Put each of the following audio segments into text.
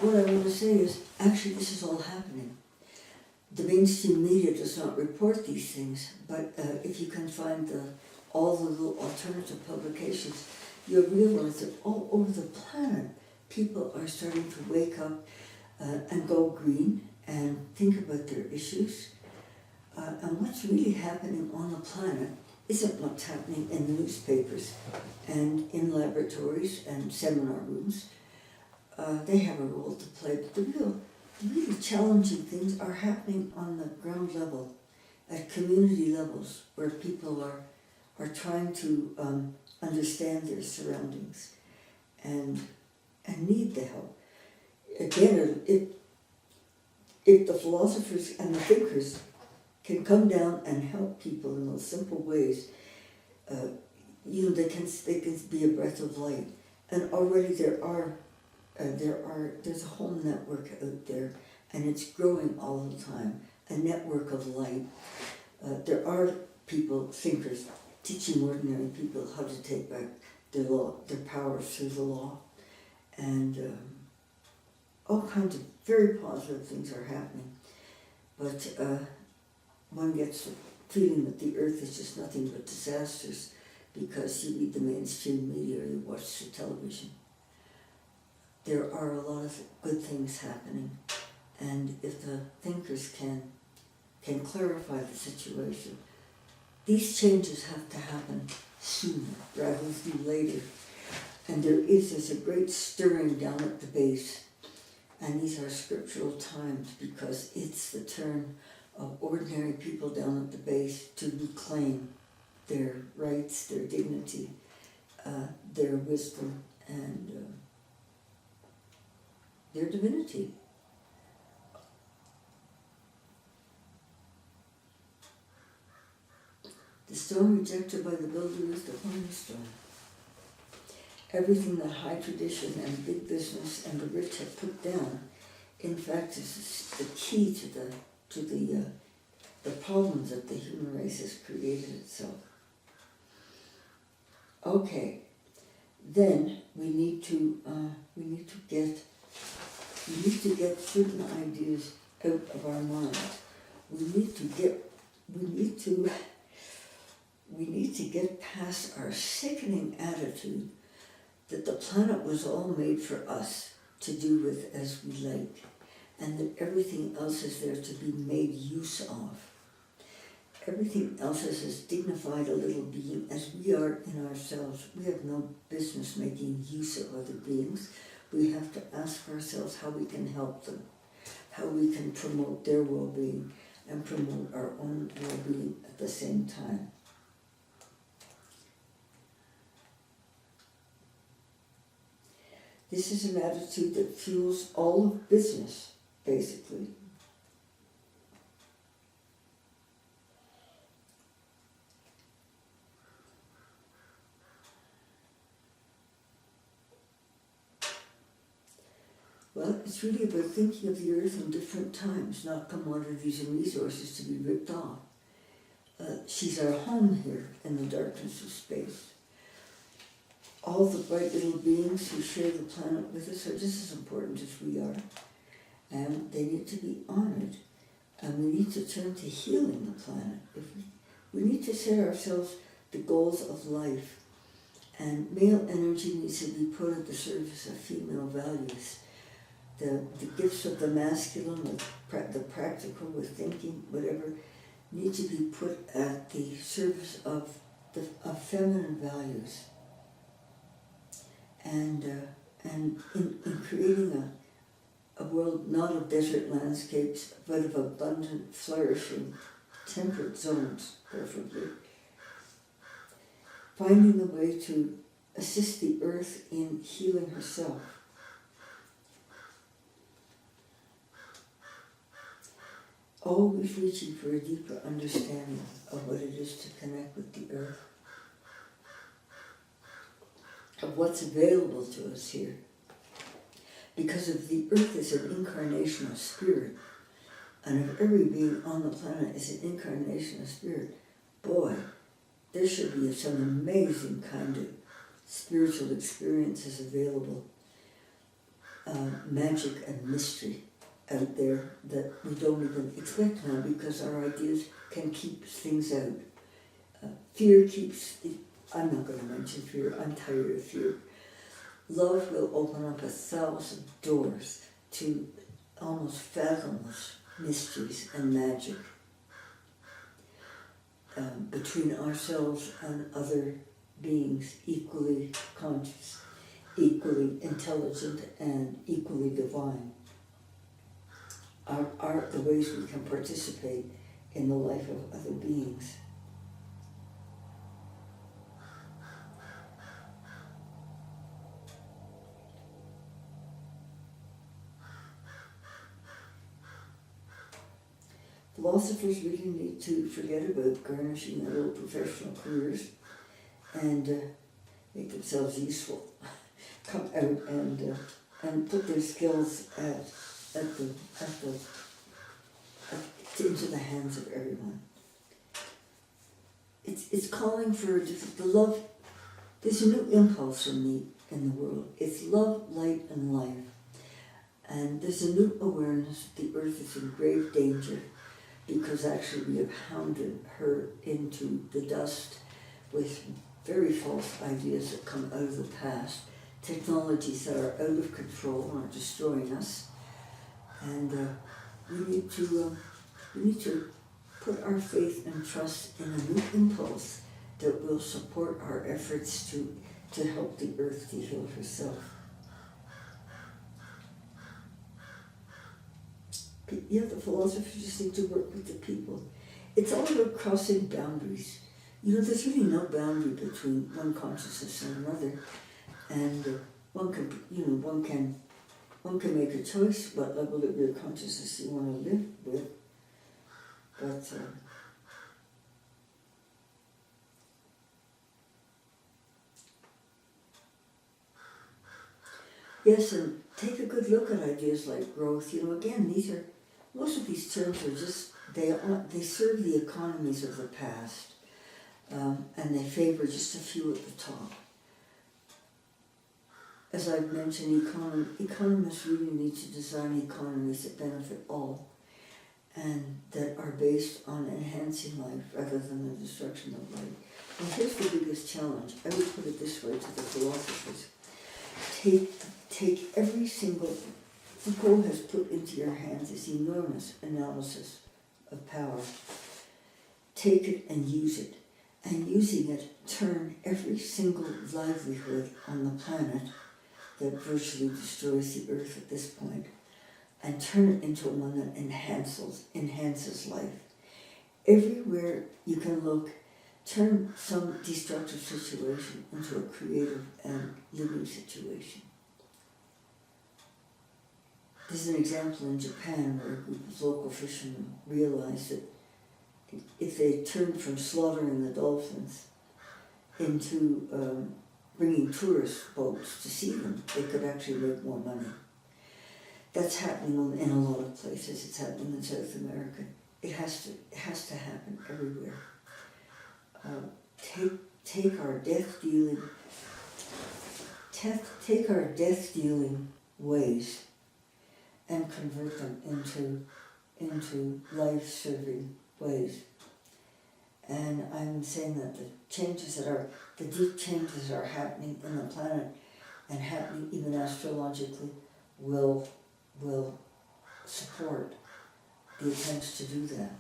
what I want to say is, actually this is all happening. The mainstream media does not report these things, but if you can find all the little alternative publications, you'll realize that all over the planet, people are starting to wake up and go green and think about their issues. And what's really happening on the planet isn't what's happening in the newspapers and in laboratories and seminar rooms. They have a role to play, but the really challenging things are happening on the ground level, at community levels, where people are trying to understand their surroundings and need the help. Again, if the philosophers and the thinkers can come down and help people in those simple ways, they can be a breath of light. And already there's a whole network out there, and it's growing all the time, a network of light. There are people, thinkers, teaching ordinary people how to take back their power through the law. And all kinds of very positive things are happening. But one gets the feeling that the earth is just nothing but disasters because you read the mainstream media or you watch the television. There are a lot of good things happening, and if the thinkers can clarify the situation, these changes have to happen sooner rather than later. And there's a great stirring down at the base, and these are scriptural times because it's the turn of ordinary people down at the base to reclaim their rights, their dignity, their wisdom, and their divinity. The stone rejected by the builder is the cornerstone. Everything that high tradition and big business and the rich have put down, in fact, is the key to the problems that the human race has created itself. Okay, then we need to get certain ideas out of our minds. We need to get past our sickening attitude that the planet was all made for us to do with as we like, and that everything else is there to be made use of. Everything else is as dignified a little being as we are in ourselves. We have no business making use of other beings. We have to ask ourselves how we can help them, how we can promote their well-being and promote our own well-being at the same time. This is an attitude that fuels all of business, basically. Well, it's really about thinking of the earth in different times, not commodities and resources to be ripped off. She's our home here in the darkness of space. All the bright little beings who share the planet with us are just as important as we are, and they need to be honored. And we need to turn to healing the planet. We need to set ourselves the goals of life, and male energy needs to be put at the service of female values. The gifts of the masculine, the practical with thinking, whatever, need to be put at the service of feminine values. And in creating a world not of desert landscapes, but of abundant, flourishing, temperate zones, preferably. Finding a way to assist the earth in healing herself. Always reaching for a deeper understanding of what it is to connect with the earth, of what's available to us here. Because if the earth is an incarnation of spirit, and if every being on the planet is an incarnation of spirit, boy, there should be some amazing kind of spiritual experiences available. magic and mystery out there that we don't even expect now, because our ideas can keep things out. Fear keeps, I'm not going to mention fear, I'm tired of fear. Love will open up 1,000 doors to almost fathomless mysteries and magic between ourselves and other beings equally conscious, equally intelligent, and equally divine. Are the ways we can participate in the life of other beings. Philosophers really need to forget about garnishing their own professional careers and make themselves useful. Come out and put their skills into the hands of everyone. It's calling for the love. There's a new impulse in the world. It's love, light, and life. And there's a new awareness that the earth is in grave danger, because actually we have hounded her into the dust with very false ideas that come out of the past, technologies that are out of control and are destroying us. And we need to put our faith and trust in a new impulse that will support our efforts to help the earth to heal herself. Yeah, the philosophers just need to work with the people. It's all about crossing boundaries. There's really no boundary between one consciousness and another, and one can make a choice what level of your consciousness you want to live with. But yes, and take a good look at ideas like growth. Again, most of these terms are just, they serve the economies of the past, and they favor just a few at the top. As I've mentioned, economists really need to design economies that benefit all, and that are based on enhancing life rather than the destruction of life. And here's the biggest challenge. I would put it this way to the philosophers. Take every single, Foucault has put into your hands this enormous analysis of power. Take it and use it. And using it, turn every single livelihood on the planet that virtually destroys the earth at this point, and turn it into one that enhances life. Everywhere you can look, turn some destructive situation into a creative and living situation. There's an example in Japan where a group of local fishermen realized that if they turned from slaughtering the dolphins into bringing tourist boats to see them, they could actually make more money. That's happening in a lot of places. It's happening in South America. It has to happen everywhere. Take our death-dealing ways and convert them into life-serving ways. And I'm saying that the deep changes that are happening in the planet and happening even astrologically will support the attempts to do that.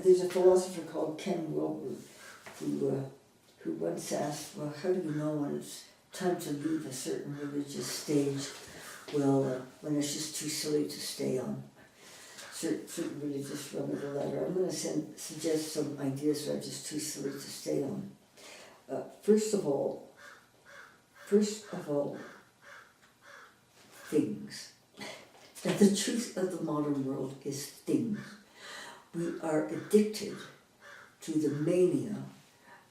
There's a philosopher called Ken Wilber who once asked, well, how do you know when it's time to leave a certain religious stage? Well, when it's just too silly to stay on. Certain religious run of the ladder. I'm going to suggest some ideas that are just too silly to stay on. First of all, things. And the truth of the modern world is things. We are addicted to the mania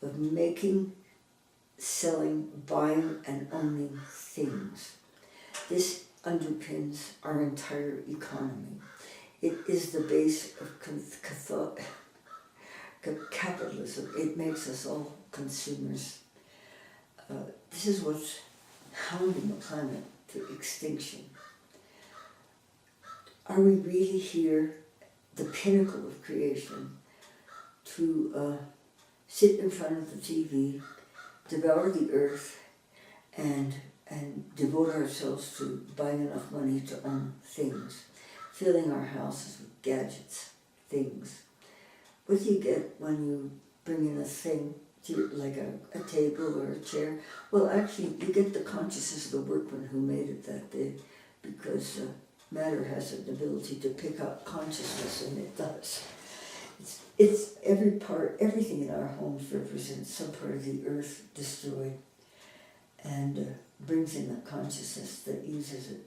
of making, selling, buying, and owning things. This underpins our entire economy. It is the base of capitalism. It makes us all consumers. This is what's hounding the planet to extinction. Are we really here, the pinnacle of creation, to sit in front of the TV, devour the earth, and devote ourselves to buying enough money to own things, filling our houses with gadgets, things? What do you get when you bring in a thing, like a table or a chair? Well, actually, you get the consciousness of the workman who made it that day, because matter has an ability to pick up consciousness, and it does. It's every part, everything in our homes represents some part of the earth destroyed, and brings in the consciousness that uses it.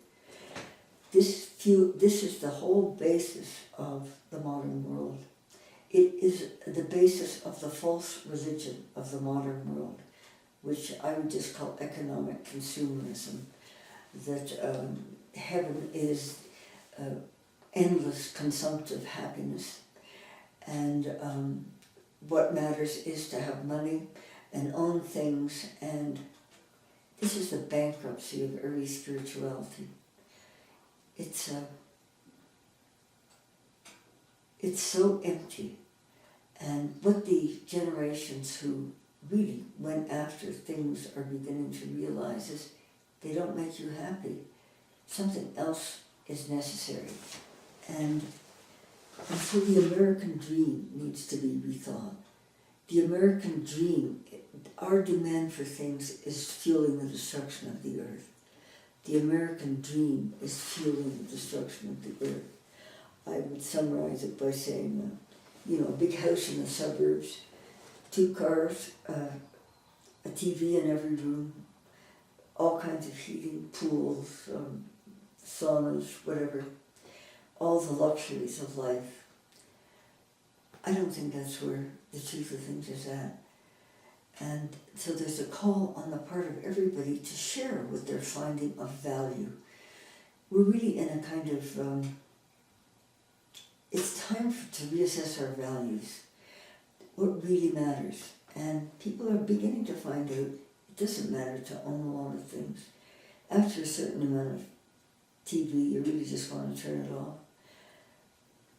This is the whole basis of the modern world. It is the basis of the false religion of the modern world, which I would just call economic consumerism, that heaven is endless consumptive happiness, and what matters is to have money and own things, and this is the bankruptcy of early spirituality. It's so empty. And what the generations who really went after things are beginning to realize is they don't make you happy. Something else is necessary. And so the American dream needs to be rethought. The American dream, our demand for things is fueling the destruction of the earth. The American dream is fueling the destruction of the earth. I would summarize it by saying, a big house in the suburbs, 2 cars, a TV in every room, all kinds of heating, pools, saunas, whatever, all the luxuries of life. I don't think that's where the truth of things is at. And so there's a call on the part of everybody to share what they're finding of value. We're really in a kind of, it's time to reassess our values, what really matters. And people are beginning to find out it doesn't matter to own a lot of things. After a certain amount of TV, you really just want to turn it off.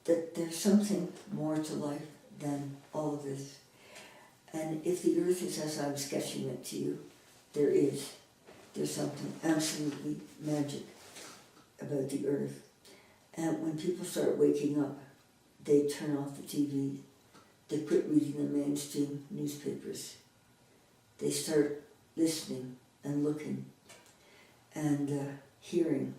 That there's something more to life than all of this. And if the earth is as I'm sketching it to you, there's something absolutely magic about the earth. And when people start waking up, they turn off the TV, they quit reading the mainstream newspapers, they start listening and looking and hearing,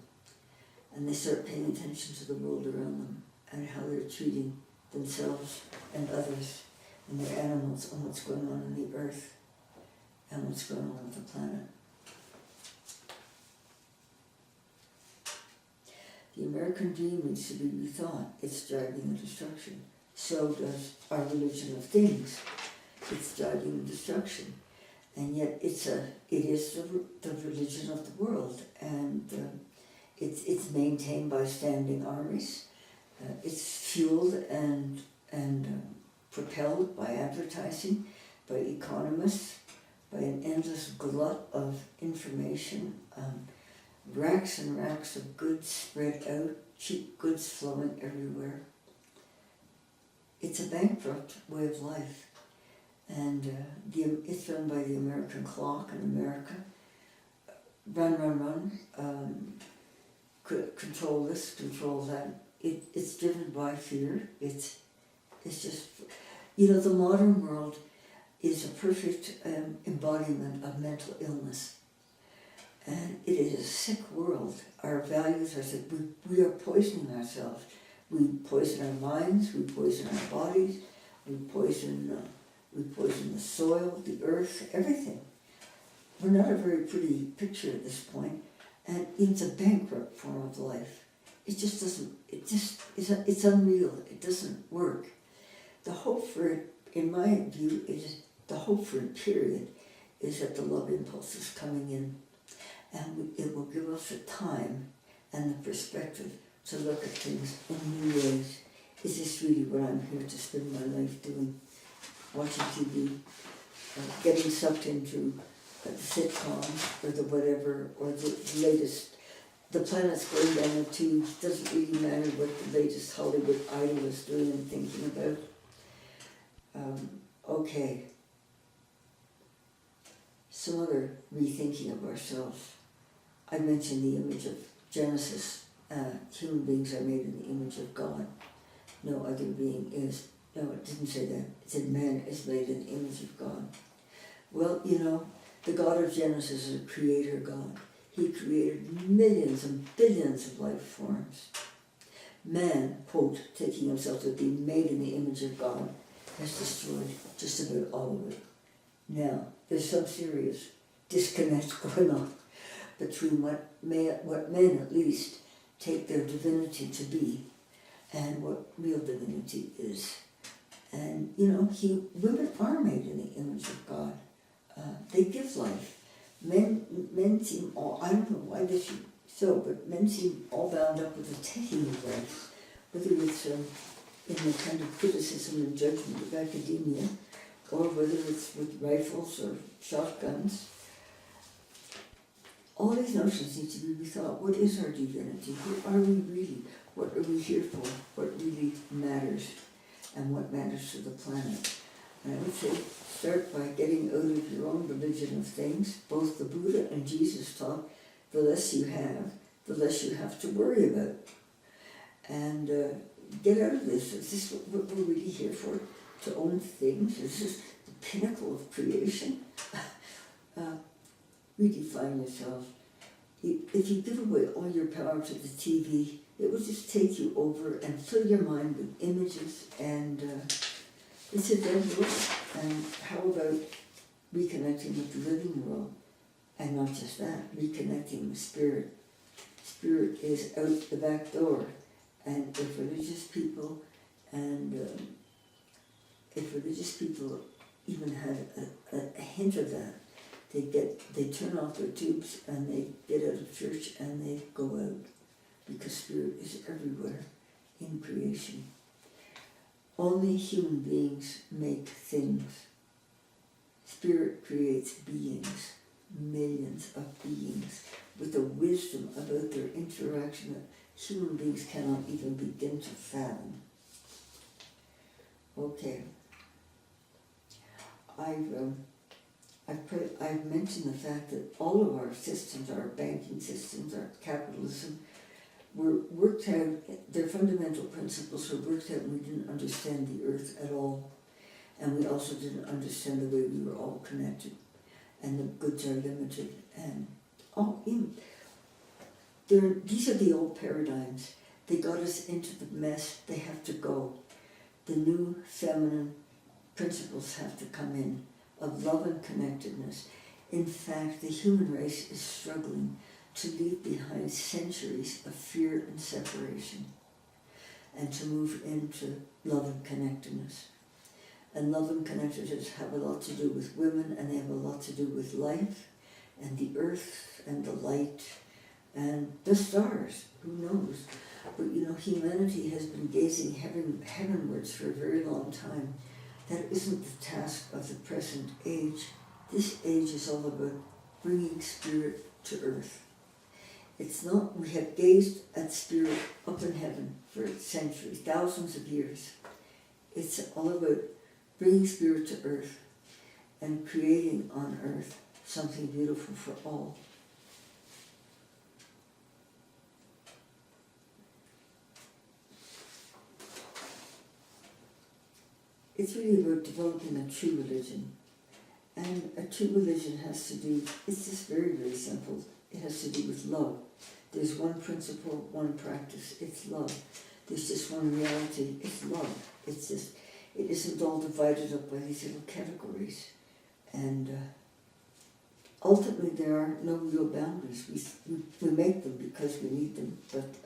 and they start paying attention to the world around them and how they're treating themselves and others and their animals and what's going on in the earth and what's going on with the planet. The American dream needs to be rethought. It's driving the destruction. So does our religion of things. It's driving the destruction. And yet it is the religion of the world. And it's maintained by standing armies. It's fueled and propelled by advertising, by economists, by an endless glut of information, racks and racks of goods spread out, cheap goods flowing everywhere. It's a bankrupt way of life, and it's run by the American clock in America. Run, control this, control that. It's driven by fear. It's just, the modern world is a perfect embodiment of mental illness. And it is a sick world. Our values are sick. We are poisoning ourselves. We poison our minds, we poison our bodies, we poison the soil, the earth, everything. We're not a very pretty picture at this point, and it's a bankrupt form of life. It just doesn't, it's unreal, it doesn't work. The hope for it, in my view, the hope for it, period, is that the love impulse is coming in. And it will give us the time and the perspective to look at things in new ways. Is this really what I'm here to spend my life doing? watching TV, getting sucked into the sitcom or the whatever, or the latest, the planet's going down the tubes, doesn't really matter what the latest Hollywood idol is doing and thinking about. Okay. Some other rethinking of ourselves. I mentioned the image of Genesis. Human beings are made in the image of God. No other being is. No, it didn't say that. It said man is made in the image of God. Well, you know, the God of Genesis is a creator God. He created millions and billions of life forms. Man, quote, taking himself to be made in the image of God, has destroyed just about all of it. Now, there's some serious disconnect going on between what men at least take their divinity to be and what real divinity is. And, you know, women are made in the image of God. They give life. Men seem all, I don't know why this is so, but men seem all bound up with the taking of life, whether it's in the kind of criticism and judgment of academia, or whether it's with rifles or shotguns. All these notions need to be rethought. What is our divinity? Who are we really? What are we here for? What really matters? And what matters to the planet? And I would say, start by getting out of your own religion of things. Both the Buddha and Jesus taught, the less you have to worry about. And get out of this. Is this what we're really here for? To own things? Is this the pinnacle of creation? Redefine yourself. If you give away all your power to the TV, it will just take you over and fill your mind with images, and it's a dead world. And how about reconnecting with the living world? And not just that, reconnecting with spirit. Spirit is out the back door. And if religious people even had a hint of that, they turn off their tubes and they get out of church and they go out, because spirit is everywhere in creation. Only human beings make things. Spirit creates beings, millions of beings, with a wisdom about their interaction that human beings cannot even begin to fathom. Okay. I've mentioned the fact that all of our systems, our banking systems, our capitalism, were worked out, their fundamental principles were worked out, and we didn't understand the earth at all. And we also didn't understand the way we were all connected. And the goods are limited. And these are the old paradigms. They got us into the mess. They have to go. The new feminine principles have to come in, of love and connectedness. In fact, the human race is struggling to leave behind centuries of fear and separation, and to move into love and connectedness. And love and connectedness have a lot to do with women, and they have a lot to do with life, and the earth, and the light, and the stars, who knows. But you know, humanity has been gazing heavenwards for a very long time. That isn't the task of the present age. This age is all about bringing spirit to earth. It's not, we have gazed at spirit up in heaven for centuries, thousands of years. It's all about bringing spirit to earth and creating on earth something beautiful for all. It's really about developing a true religion. And a true religion has to do, it's just very, very simple. It has to do with love. There's one principle, one practice, it's love. There's just one reality, it's love. It's just, it isn't all divided up by these little categories. And ultimately there are no real boundaries. We make them because we need them, but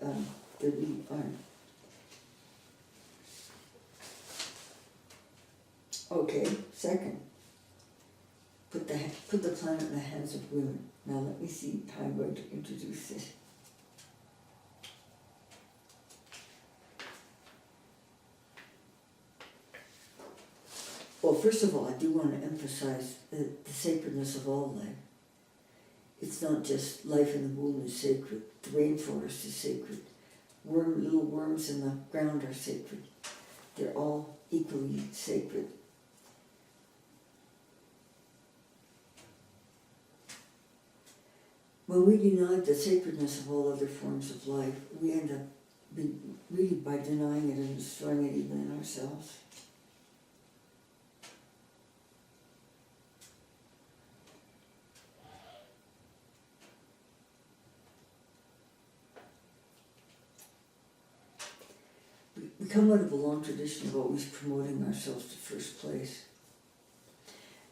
there really aren't. Okay, second, put the planet in the hands of women. Now let me see how I'm going to introduce this. Well, first of all, I do want to emphasize the sacredness of all life. It's not just life in the womb is sacred. The rainforest is sacred. Little worms in the ground are sacred. They're all equally sacred. When we deny the sacredness of all other forms of life, we end up really by denying it and destroying it even in ourselves. We come out of a long tradition of always promoting ourselves to first place.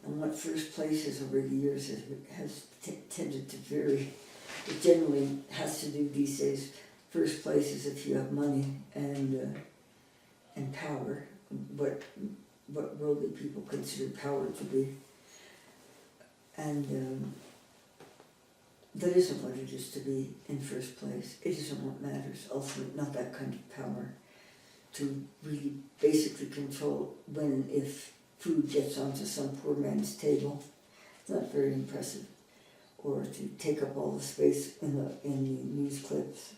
And what first place is over the years has tended to vary. It generally has to do these days, first place is if you have money and power, what worldly people consider power to be. And that isn't what it is to be in first place. It isn't what matters, ultimately, not that kind of power to really basically control when and if food gets onto some poor man's table. It's not very impressive. Or to take up all the space in the news clips.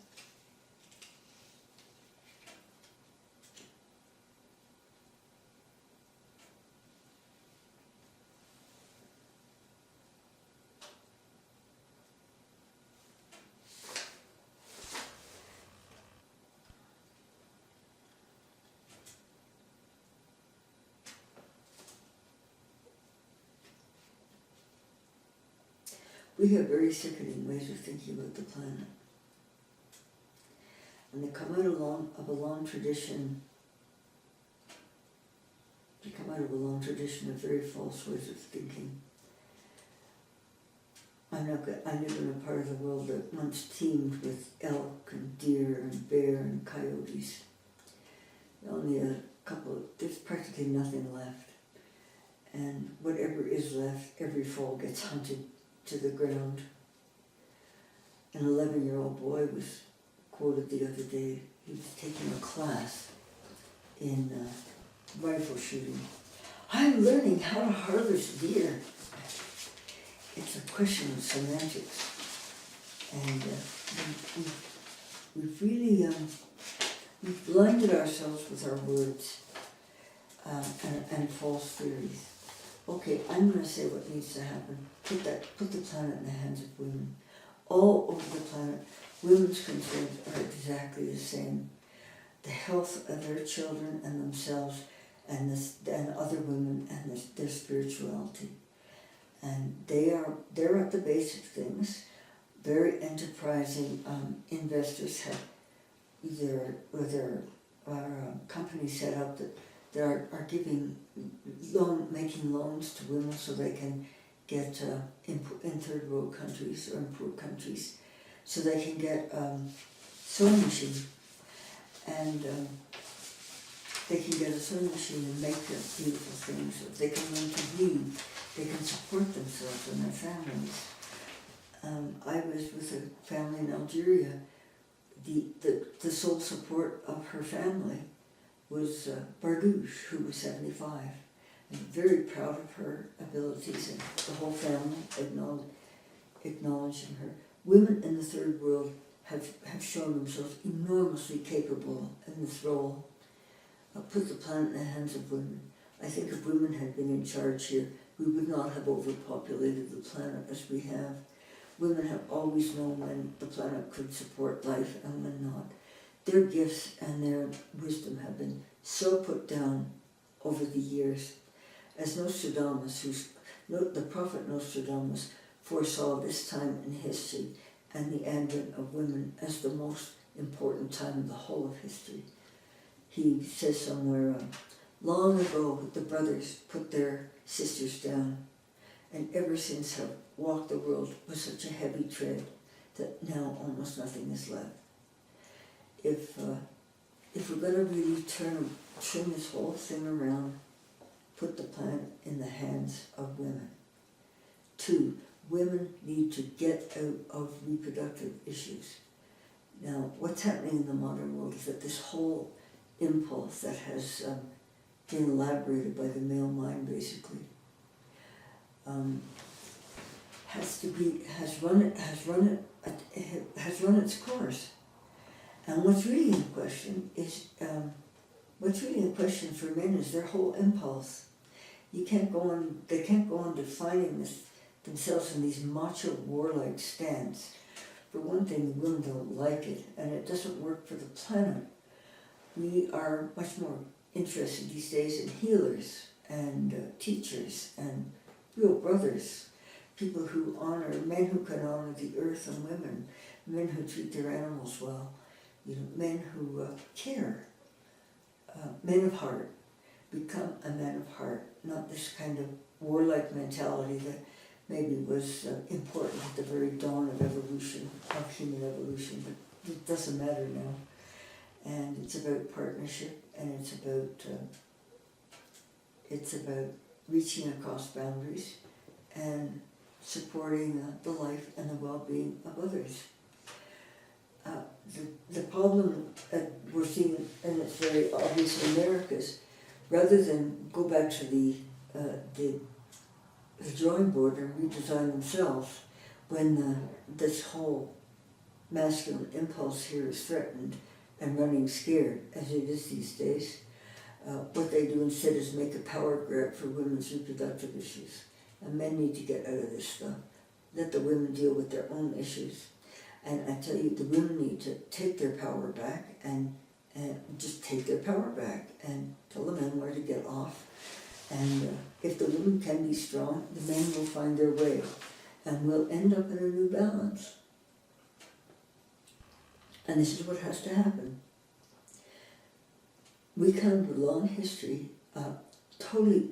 We have very sickening ways of thinking about the planet. And they come out of a long tradition. They come out of a long tradition of very false ways of thinking. I live in a part of the world that once teemed with elk and deer and bear and coyotes. Only there's practically nothing left. And whatever is left, every fall gets hunted to the ground. An 11-year-old boy was quoted the other day. He was taking a class in rifle shooting. I'm learning how to harvest deer. It's a question of semantics. And we've really we've blinded ourselves with our words and false theories. Okay, I'm going to say what needs to happen. Put the planet in the hands of women. All over the planet, women's concerns are exactly the same. The health of their children and themselves and other women and their spirituality. And they're at the basic things. Very enterprising investors have companies set up that are making loans to women so they can get in third world countries or in poor countries, so they can get sewing machine, and they can get a sewing machine and make beautiful things. If they can learn to read, they can support themselves and their families. I was with a family in Algeria. The sole support of her family was Bardouche, who was 75. I'm very proud of her abilities and the whole family acknowledging her. Women in the third world have shown themselves enormously capable in this role. Put the planet in the hands of women. I think if women had been in charge here, we would not have overpopulated the planet as we have. Women have always known when the planet could support life and when not. Their gifts and their wisdom have been so put down over the years. As Nostradamus, the prophet Nostradamus, foresaw this time in history and the advent of women as the most important time in the whole of history. He says somewhere, long ago the brothers put their sisters down, and ever since have walked the world with such a heavy tread that now almost nothing is left. If we're going to really turn this whole thing around, put the planet in the hands of women. 2, women need to get out of reproductive issues. Now, what's happening in the modern world is that this whole impulse that has been elaborated by the male mind, basically, has run its course. And what's really in question is for men is their whole impulse. They can't go on defining themselves in these macho warlike stance. For one thing, the women don't like it, and it doesn't work for the planet. We are much more interested these days in healers and teachers and real brothers, people who honor, men who can honor the earth and women, men who treat their animals well, men who care, men of heart. Become a man of heart, not this kind of warlike mentality that maybe was important at the very dawn of evolution, of human evolution, but it doesn't matter now. And it's about partnership, and it's about reaching across boundaries and supporting the life and the well-being of others. The problem we're seeing, and it's very obvious in America's, rather than go back to the drawing board and redesign themselves when this whole masculine impulse here is threatened and running scared, as it is these days, what they do instead is make a power grab for women's reproductive issues. And men need to get out of this stuff. Let the women deal with their own issues. And I tell you, the women need to take their power back and just take their power back and tell the men where to get off. And if the women can be strong, the men will find their way. And we'll end up in a new balance. And this is what has to happen. We come to a long history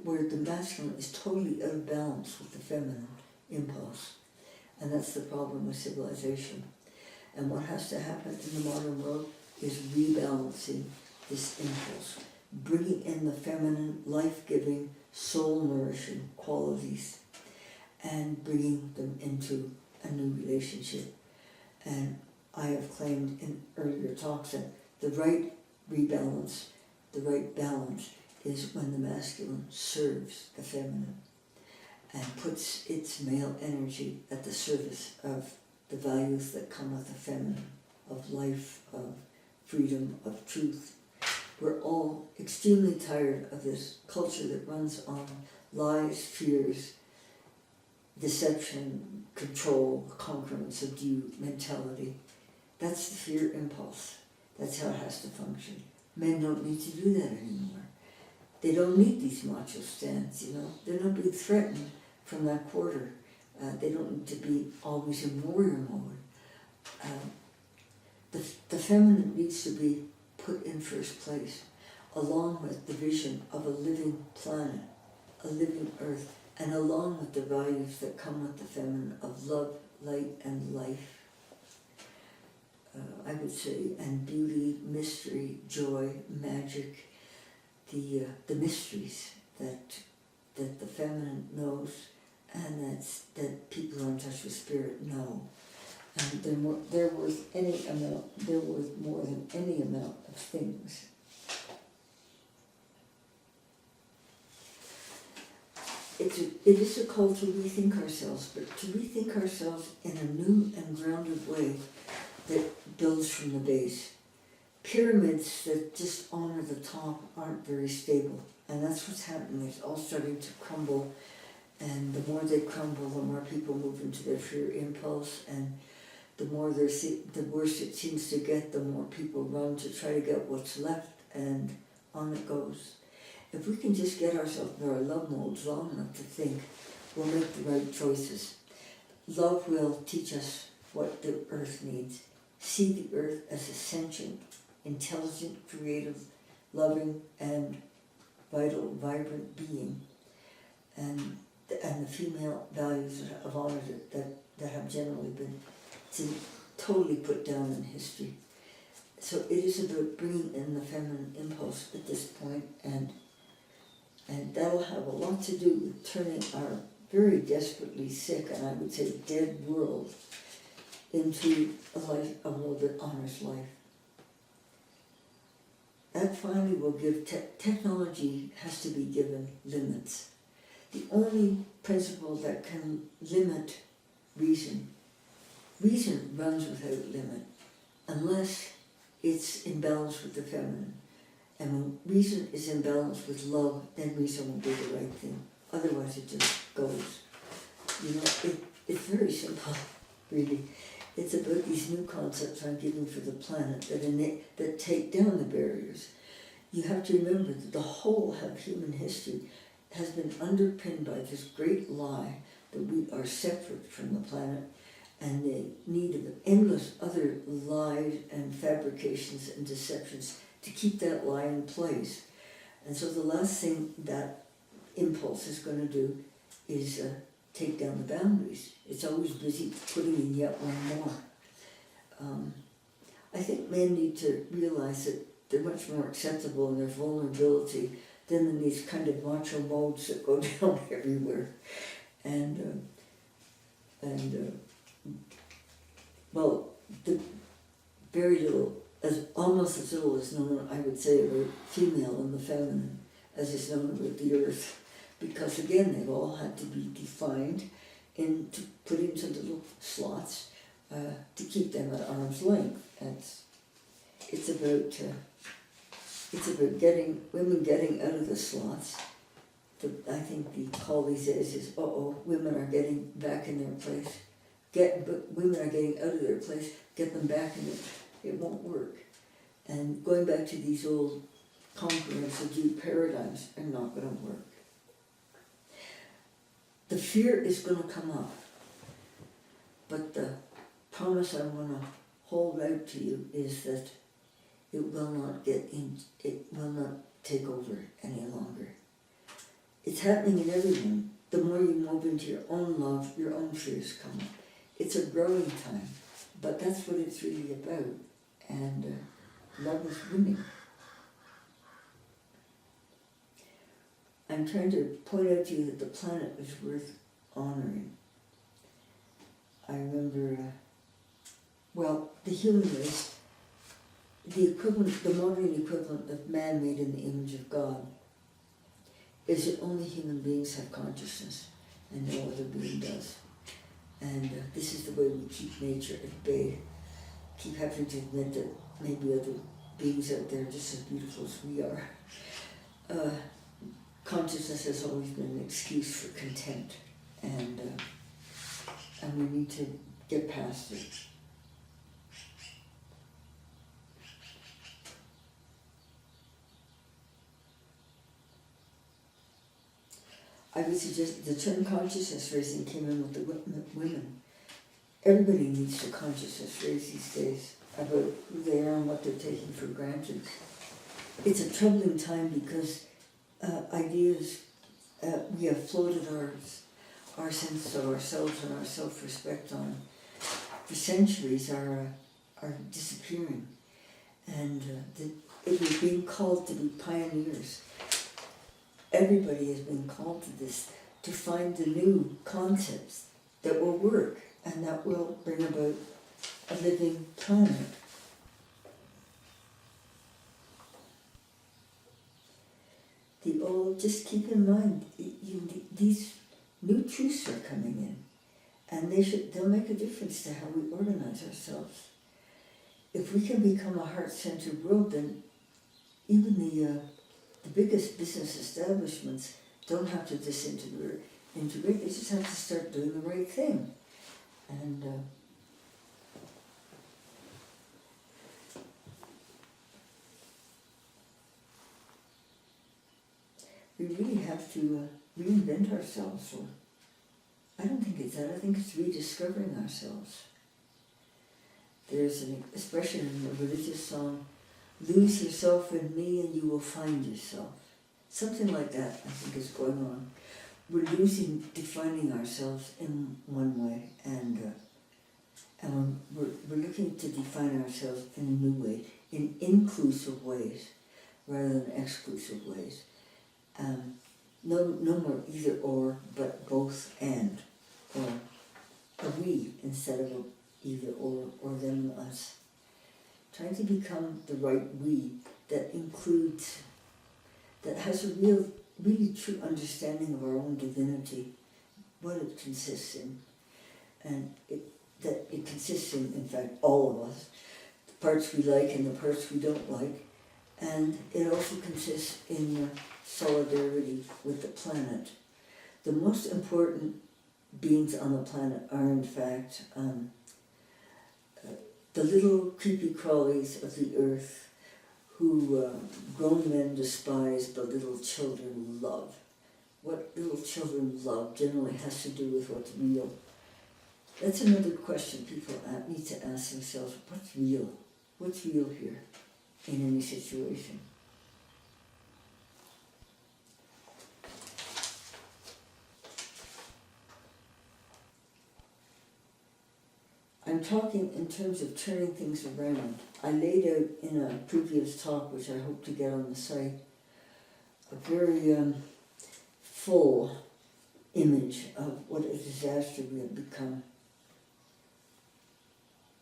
where the masculine is totally out of balance with the feminine impulse. And that's the problem with civilization. And what has to happen in the modern world is rebalancing this impulse, bringing in the feminine, life-giving, soul-nourishing qualities, and bringing them into a new relationship. And I have claimed in earlier talks that the right rebalance, the right balance, is when the masculine serves the feminine and puts its male energy at the service of the values that come with the feminine, of life, of freedom, of truth. We're all extremely tired of this culture that runs on lies, fears, deception, control, conquer and subdue mentality. That's the fear impulse. That's how it has to function. Men don't need to do that anymore. They don't need these macho stands, They're not being threatened from that quarter. They don't need to be always in warrior mode. The feminine needs to be put in first place, along with the vision of a living planet, a living earth, and along with the values that come with the feminine of love, light, and life. I would say, and beauty, mystery, joy, magic, the mysteries that the feminine knows, and that people who are in touch with spirit know. And they're worth any amount. They're worth more than any amount of things. It is a call to rethink ourselves, but to rethink ourselves in a new and grounded way that builds from the base. Pyramids that just honor the top aren't very stable, and that's what's happening. It's all starting to crumble, and the more they crumble, the more people move into their fear impulse, and the worse it seems to get, the more people run to try to get what's left, and on it goes. If we can just get ourselves in our love modes long enough to think, we'll make the right choices. Love will teach us what the earth needs. See the earth as a sentient, intelligent, creative, loving, and vital, vibrant being. And the female values of honor that have generally been totally put down in history. So it is about bringing in the feminine impulse at this point, and that'll have a lot to do with turning our very desperately sick, and I would say dead world, into a world that honors life. that finally will give, technology has to be given limits. The only principle that can limit reason runs without limit, unless it's in balance with the feminine. And when reason is in balance with love, then reason will do the right thing. Otherwise it just goes. You know, it's very simple, really. It's about these new concepts I'm giving for the planet that take down the barriers. You have to remember that the whole of human history has been underpinned by this great lie that we are separate from the planet, and the need of endless other lies and fabrications and deceptions to keep that lie in place. And so the last thing that impulse is going to do is take down the boundaries. It's always busy putting in yet one more. I think men need to realize that they're much more acceptable in their vulnerability than in these kind of macho modes that go down everywhere. Well, the very little, almost as little is known, I would say, about female and the feminine as is known about the earth. Because again, they've all had to be defined and put into little slots to keep them at arm's length. It's about women getting out of the slots. I think the call these days is, women are getting back in their place. But women are getting out of their place, get them back in it. It won't work. And going back to these old conquer and subdue paradigms are not going to work. The fear is going to come up. But the promise I want to hold out to you is that it will not take over any longer. It's happening in everyone. The more you move into your own love, your own fears come up. It's a growing time, but that's what it's really about. And love is winning. I'm trying to point out to you that the planet is worth honoring. I remember, the human race, the modern equivalent of man made in the image of God, is that only human beings have consciousness and no other being does. And this is the way we keep nature at bay, keep having to admit that maybe other beings out there are just as beautiful as we are. Consciousness has always been an excuse for contempt, and we need to get past it. I would suggest the term consciousness raising came in with the women. Everybody needs to consciousness raise these days about who they are and what they're taking for granted. It's a troubling time because ideas, we have floated our sense of ourselves and our self-respect on for centuries are disappearing. And it was being called to be pioneers. Everybody has been called to this, to find the new concepts that will work and that will bring about a living planet. Just keep in mind, these new truths are coming in, and they'll make a difference to how we organize ourselves. If we can become a heart-centered world, then even the biggest business establishments don't have to disintegrate. They just have to start doing the right thing. And we really have to reinvent ourselves. Or I don't think it's that. I think it's rediscovering ourselves. There's an expression in the religious song, "Lose yourself in me and you will find yourself." Something like that, I think, is going on. We're defining ourselves in one way, and we're looking to define ourselves in a new way, in inclusive ways rather than exclusive ways. No more either or, but both and, or a we instead of a either or them and us. Trying to become the right we that includes, that has a really true understanding of our own divinity, what it consists in. And that it consists in fact, all of us, the parts we like and the parts we don't like. And it also consists in solidarity with the planet. The most important beings on the planet are in fact the little creepy crawlies of the earth who grown men despise but little children love. What little children love generally has to do with what's real. That's another question people need to ask themselves. What's real? What's real here in any situation? I'm talking in terms of turning things around. I laid out in a previous talk, which I hope to get on the site, a very full image of what a disaster we have become.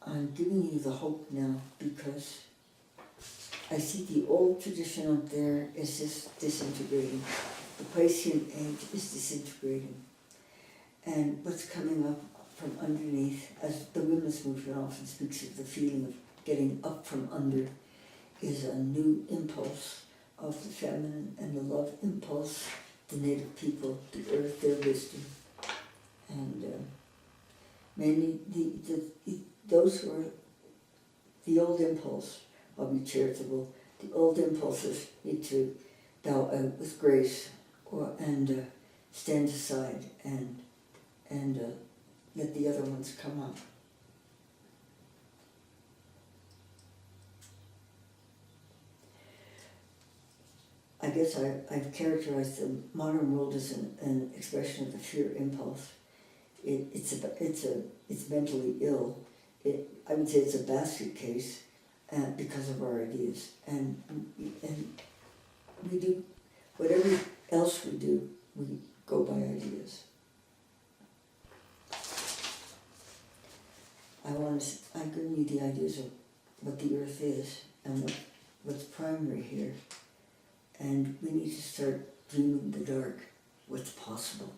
I'm giving you the hope now because I see the old tradition up there is just disintegrating. The Piscean age is disintegrating. And what's coming up from underneath, as the women's movement often speaks of the feeling of getting up from under, is a new impulse of the feminine and the love impulse, the native people, the earth, their wisdom. And mainly those who are the old impulse, I'll be charitable, the old impulses need to bow out with grace and stand aside and let the other ones come up. I guess I've characterized the modern world as an expression of the fear impulse. It's mentally ill. I would say it's a basket case because of our ideas, and we do whatever else we do. We go by ideas. I'm giving you the ideas of what the earth is and what's primary here. And we need to start dreaming the dark. What's possible?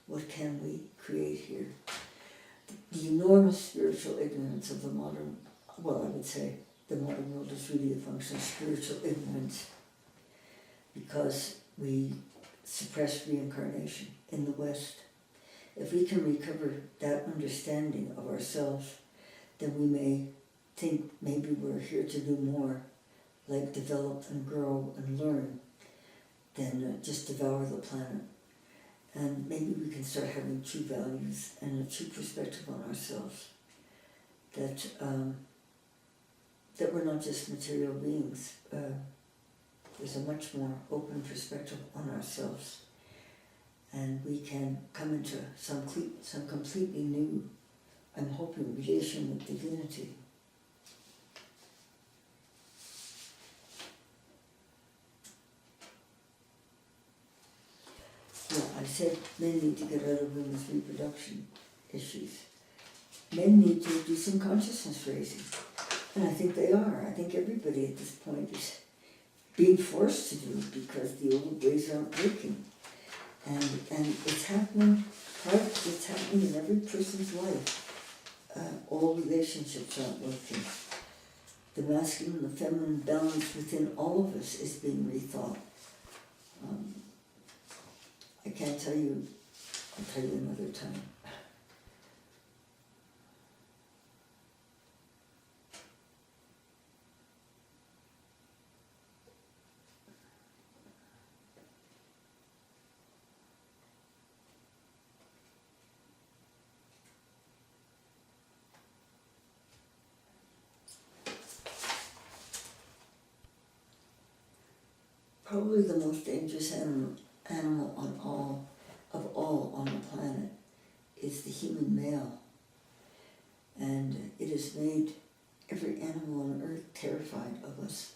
What can we create here? The enormous spiritual ignorance of the modern, well, I would say the modern world is really a function of spiritual ignorance because we suppress reincarnation in the West. If we can recover that understanding of ourselves, then we may think maybe we're here to do more, like develop and grow and learn, than just devour the planet. And maybe we can start having true values and a true perspective on ourselves, that we're not just material beings. There's a much more open perspective on ourselves, and we can come into some completely new, I'm hoping, relation with divinity. Yeah, I said men need to get out of women's reproduction issues. Men need to do some consciousness raising. And I think they are. I think everybody at this point is being forced to do it because the old ways aren't working. And it's happening in every person's life. All relationships aren't working. The masculine and the feminine balance within all of us is being rethought. I can't tell you, I'll tell you another time. Probably the most dangerous animal of all on the planet is the human male. And it has made every animal on earth terrified of us.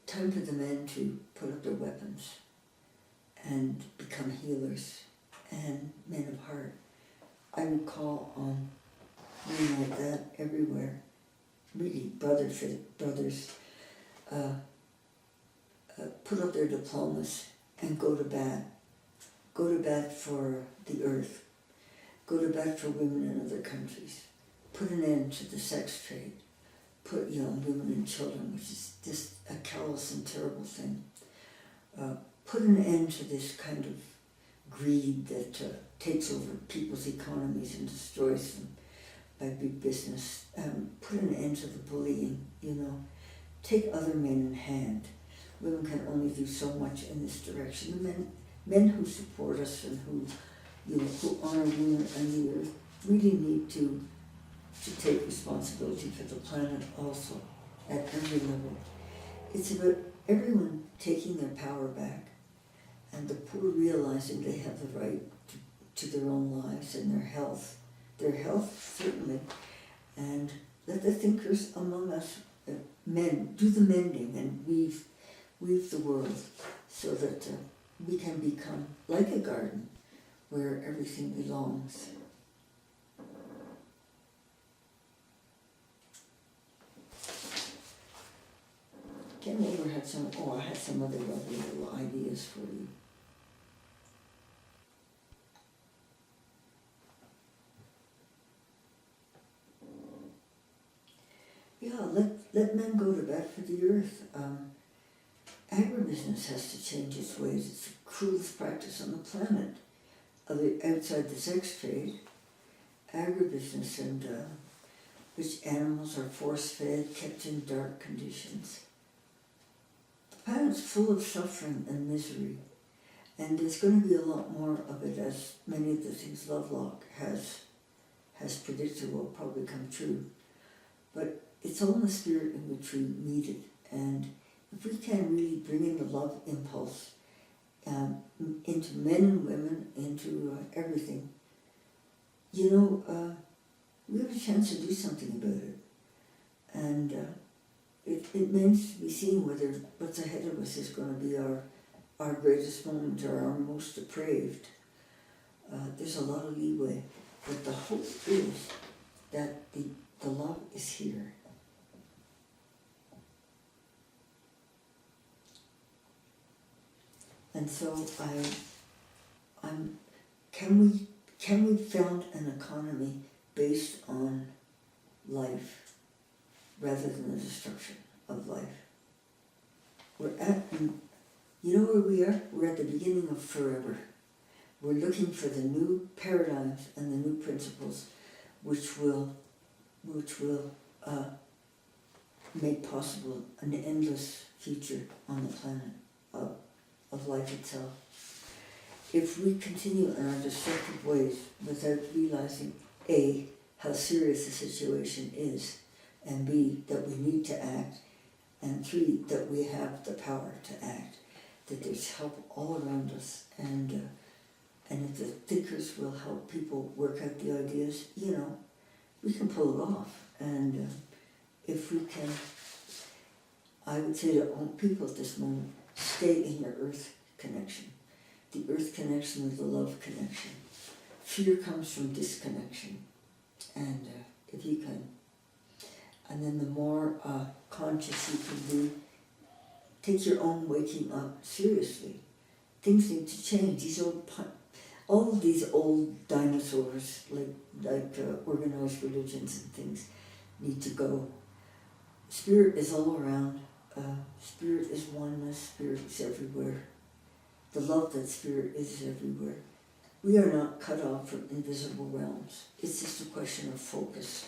Time for the men to put up their weapons and become healers and men of heart. I would call on men like that everywhere. Really, brothers put up their diplomas and go to bat. Go to bat for the earth. Go to bat for women in other countries. Put an end to the sex trade. Put young women and children, which is just a callous and terrible thing. Put an end to this kind of greed that takes over people's economies and destroys them by big business. Put an end to the bullying, Take other men in hand. Women can only do so much in this direction. Men who support us and who honor women and the earth really need to take responsibility for the planet also at every level. It's about everyone taking their power back and the poor realizing they have the right to their own lives and their health. Their health, certainly. And let the thinkers among us, men, do the mending and weave the world so that we can become like a garden where everything belongs. Ken Weaver had I had some other lovely little ideas for you. Yeah, let men go to bat for the earth. Agribusiness has to change its ways. It's the cruelest practice on the planet. Outside the sex trade, agribusiness and which animals are force-fed, kept in dark conditions. The planet's full of suffering and misery, and there's going to be a lot more of it, as many of the things Lovelock has predicted will probably come true. But it's all in the spirit in which we meet it, and if we can really bring in the love impulse into men and women, into everything, we have a chance to do something about it. And it remains to be seen whether what's ahead of us is going to be our greatest moment or our most depraved. There's a lot of leeway, but the hope is that the love is here. And so can we found an economy based on life rather than the destruction of life? We're at, where we are? We're at the beginning of forever. We're looking for the new paradigms and the new principles which will make possible an endless future on the planet of life itself. If we continue in our destructive ways without realizing A, how serious the situation is, and B, that we need to act, and 3, that we have the power to act, that there's help all around us, and if the thinkers will help people work out the ideas, we can pull it off. And if we can, I would say to all people at this moment, stay in your earth connection. The earth connection is the love connection. Fear comes from disconnection. And if you can, and then the more conscious you can be, take your own waking up seriously. Things need to change. All of these old dinosaurs, like organized religions and things, need to go. Spirit is all around. Spirit is oneness. Spirit is everywhere. The love that spirit is everywhere. We are not cut off from invisible realms. It's just a question of focus.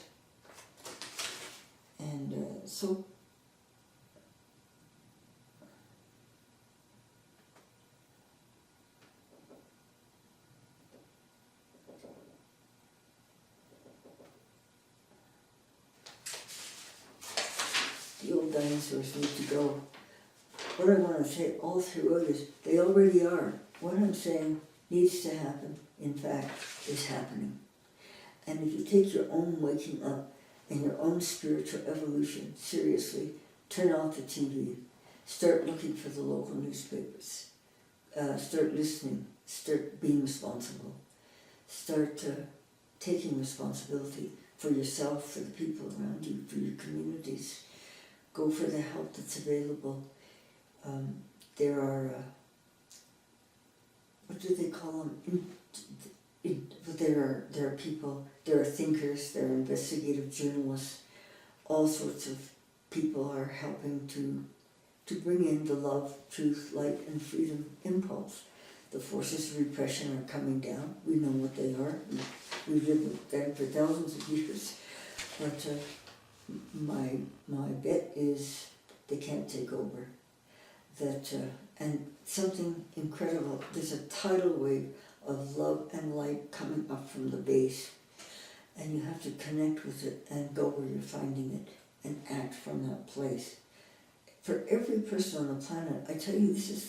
And so the old dinosaurs need to go. What I want to say all through it is they already are. What I'm saying needs to happen, in fact, is happening. And if you take your own waking up and your own spiritual evolution seriously, turn off the TV, start looking for the local newspapers, start listening, start being responsible, start taking responsibility for yourself, for the people around you, for your communities. go for the help that's available. There are, what do they call them? There are people, there are thinkers, there are investigative journalists, all sorts of people are helping to bring in the love, truth, light, and freedom impulse. The forces of repression are coming down. We know what they are. We've lived with them for thousands of years. But my bet is they can't take over. That and something incredible. There's a tidal wave of love and light coming up from the base, and you have to connect with it and go where you're finding it and act from that place. For every person on the planet, I tell you, this is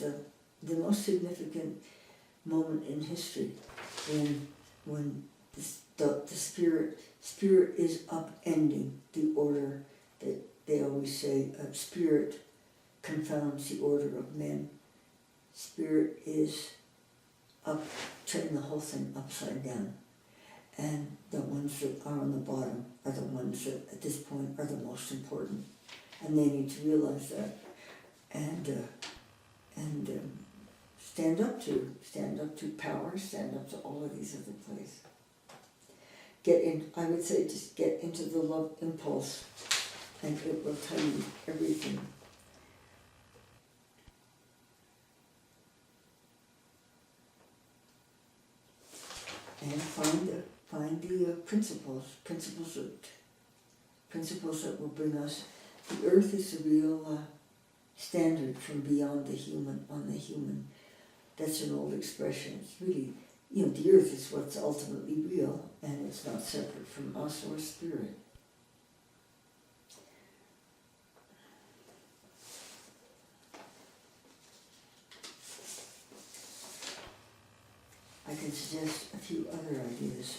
the most significant moment in history when the spirit is upending the order that they always say, spirit confounds the order of men. Spirit is turning the whole thing upside down. And the ones that are on the bottom are the ones that at this point are the most important. And they need to realize that and stand up to power, stand up to all of these other places. I would say just get into the love impulse and it will tell you everything. And find the principles that will bring us. The earth is a real standard from beyond the human on the human. That's an old expression. It's really, the earth is what's ultimately real, and it's not separate from us or spirit. I can suggest a few other ideas.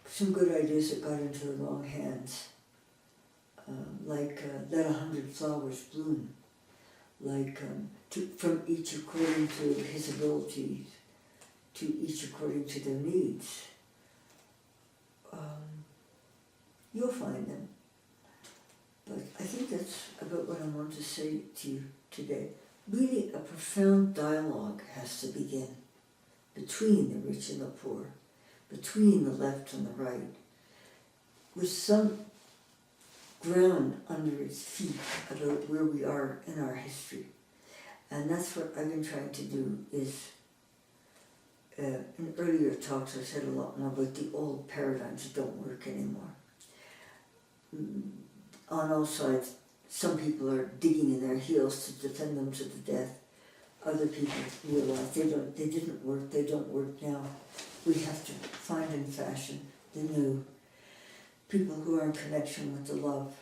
Some good ideas that got into the wrong hands, like let 100 flowers bloom, like from each according to his abilities, to each according to their needs. You'll find them. But I think that's about what I want to say to you today. Really, a profound dialogue has to begin between the rich and the poor, between the left and the right, with some ground under its feet about where we are in our history. And that's what I've been trying to do is, in earlier talks I said a lot more about the old paradigms that don't work anymore. On all sides, some people are digging in their heels to defend them to the death. Other people realize they didn't work, they don't work now. We have to find and fashion the new. People who are in connection with the love,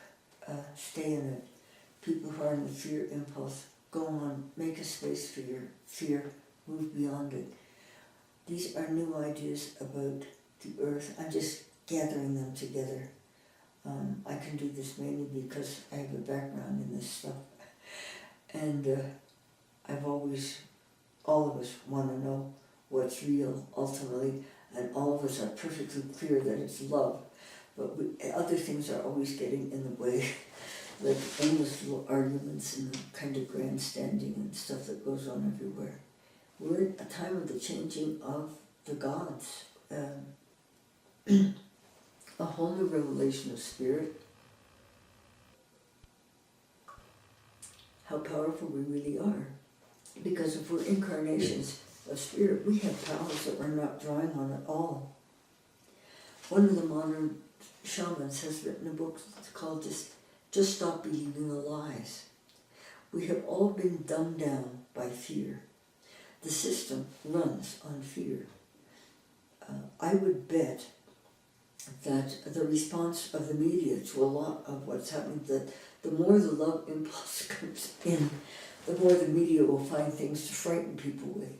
stay in it. People who are in the fear impulse, go on, make a space for your fear, move beyond it. These are new ideas about the earth. I'm just gathering them together. I can do this mainly because I have a background in this stuff. And all of us want to know what's real ultimately, and all of us are perfectly clear that it's love. But other things are always getting in the way, like endless little arguments and the kind of grandstanding and stuff that goes on everywhere. We're in a time of the changing of the gods. A whole new revelation of spirit. How powerful we really are. Because if we're incarnations of spirit, we have powers that we're not drawing on at all. One of the modern shamans has written a book called Just Stop Believing the Lies. We have all been dumbed down by fear. The system runs on fear. I would bet that the response of the media to a lot of what's happening, that the more the love impulse comes in, the more the media will find things to frighten people with.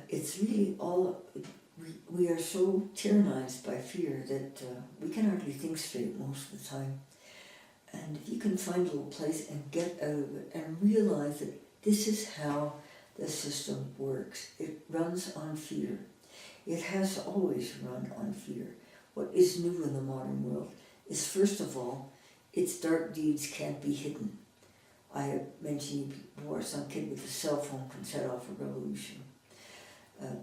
It's really all, we are so tyrannized by fear that we can hardly think straight most of the time. And if you can find a little place and get out of it and realize that this is how the system works. It runs on fear. It has always run on fear. What is new in the modern world is, first of all, its dark deeds can't be hidden. I have mentioned before, some kid with a cell phone can set off a revolution.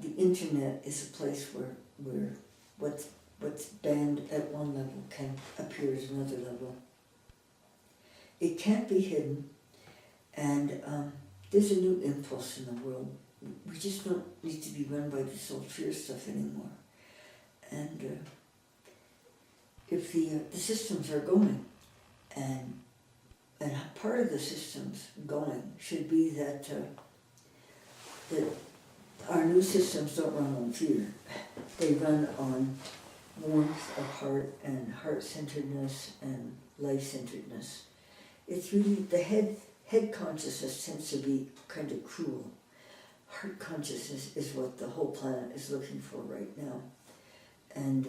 The internet is a place where what's banned at one level can appear at another level. It can't be hidden, and there's a new impulse in the world. We just don't need to be run by this old fear stuff anymore. And if the systems are going, and part of the systems going should be that our new systems don't run on fear. They run on warmth of heart and heart-centeredness and life-centeredness. It's really, the head consciousness tends to be kind of cruel. Heart consciousness is what the whole planet is looking for right now. And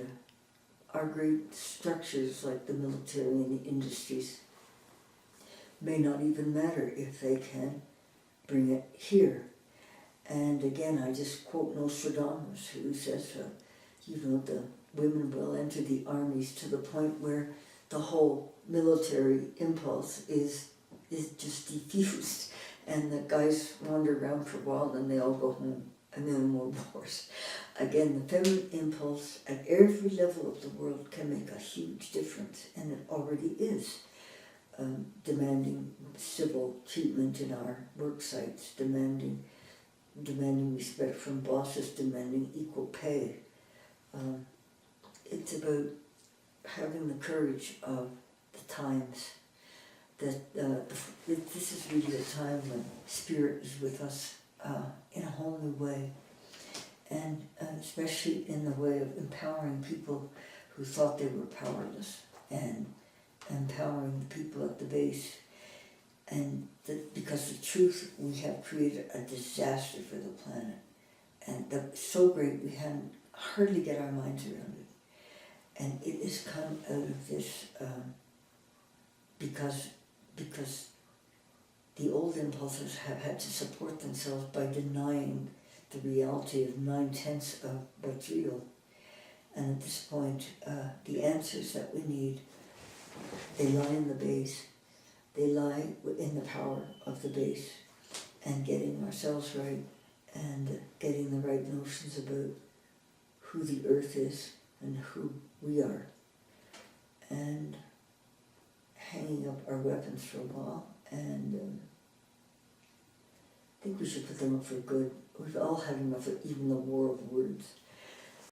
our great structures like the military and the industries may not even matter if they can bring it here. And again, I just quote Nostradamus, who says, the women will enter the armies to the point where the whole military impulse is just diffused, and the guys wander around for a while, and they all go home, and then more wars. Again, the feminine impulse at every level of the world can make a huge difference, and it already is. Demanding civil treatment in our work sites, demanding respect from bosses, demanding equal pay. It's about having the courage of the times, that this is really a time when Spirit is with us in a whole new way, and especially in the way of empowering people who thought they were powerless, and empowering the people at the base. And because the truth, we have created a disaster for the planet, and that's so great we hardly get our minds around it. And it has come out of this because the old impulses have had to support themselves by denying the reality of 9/10 of what's real. And at this point, the answers that we need, they lie in the base. They lie in the power of the base, and getting ourselves right, and getting the right notions about who the earth is and who we are, and hanging up our weapons for a while. And I think we should put them up for good. We've all had enough of even the war of words.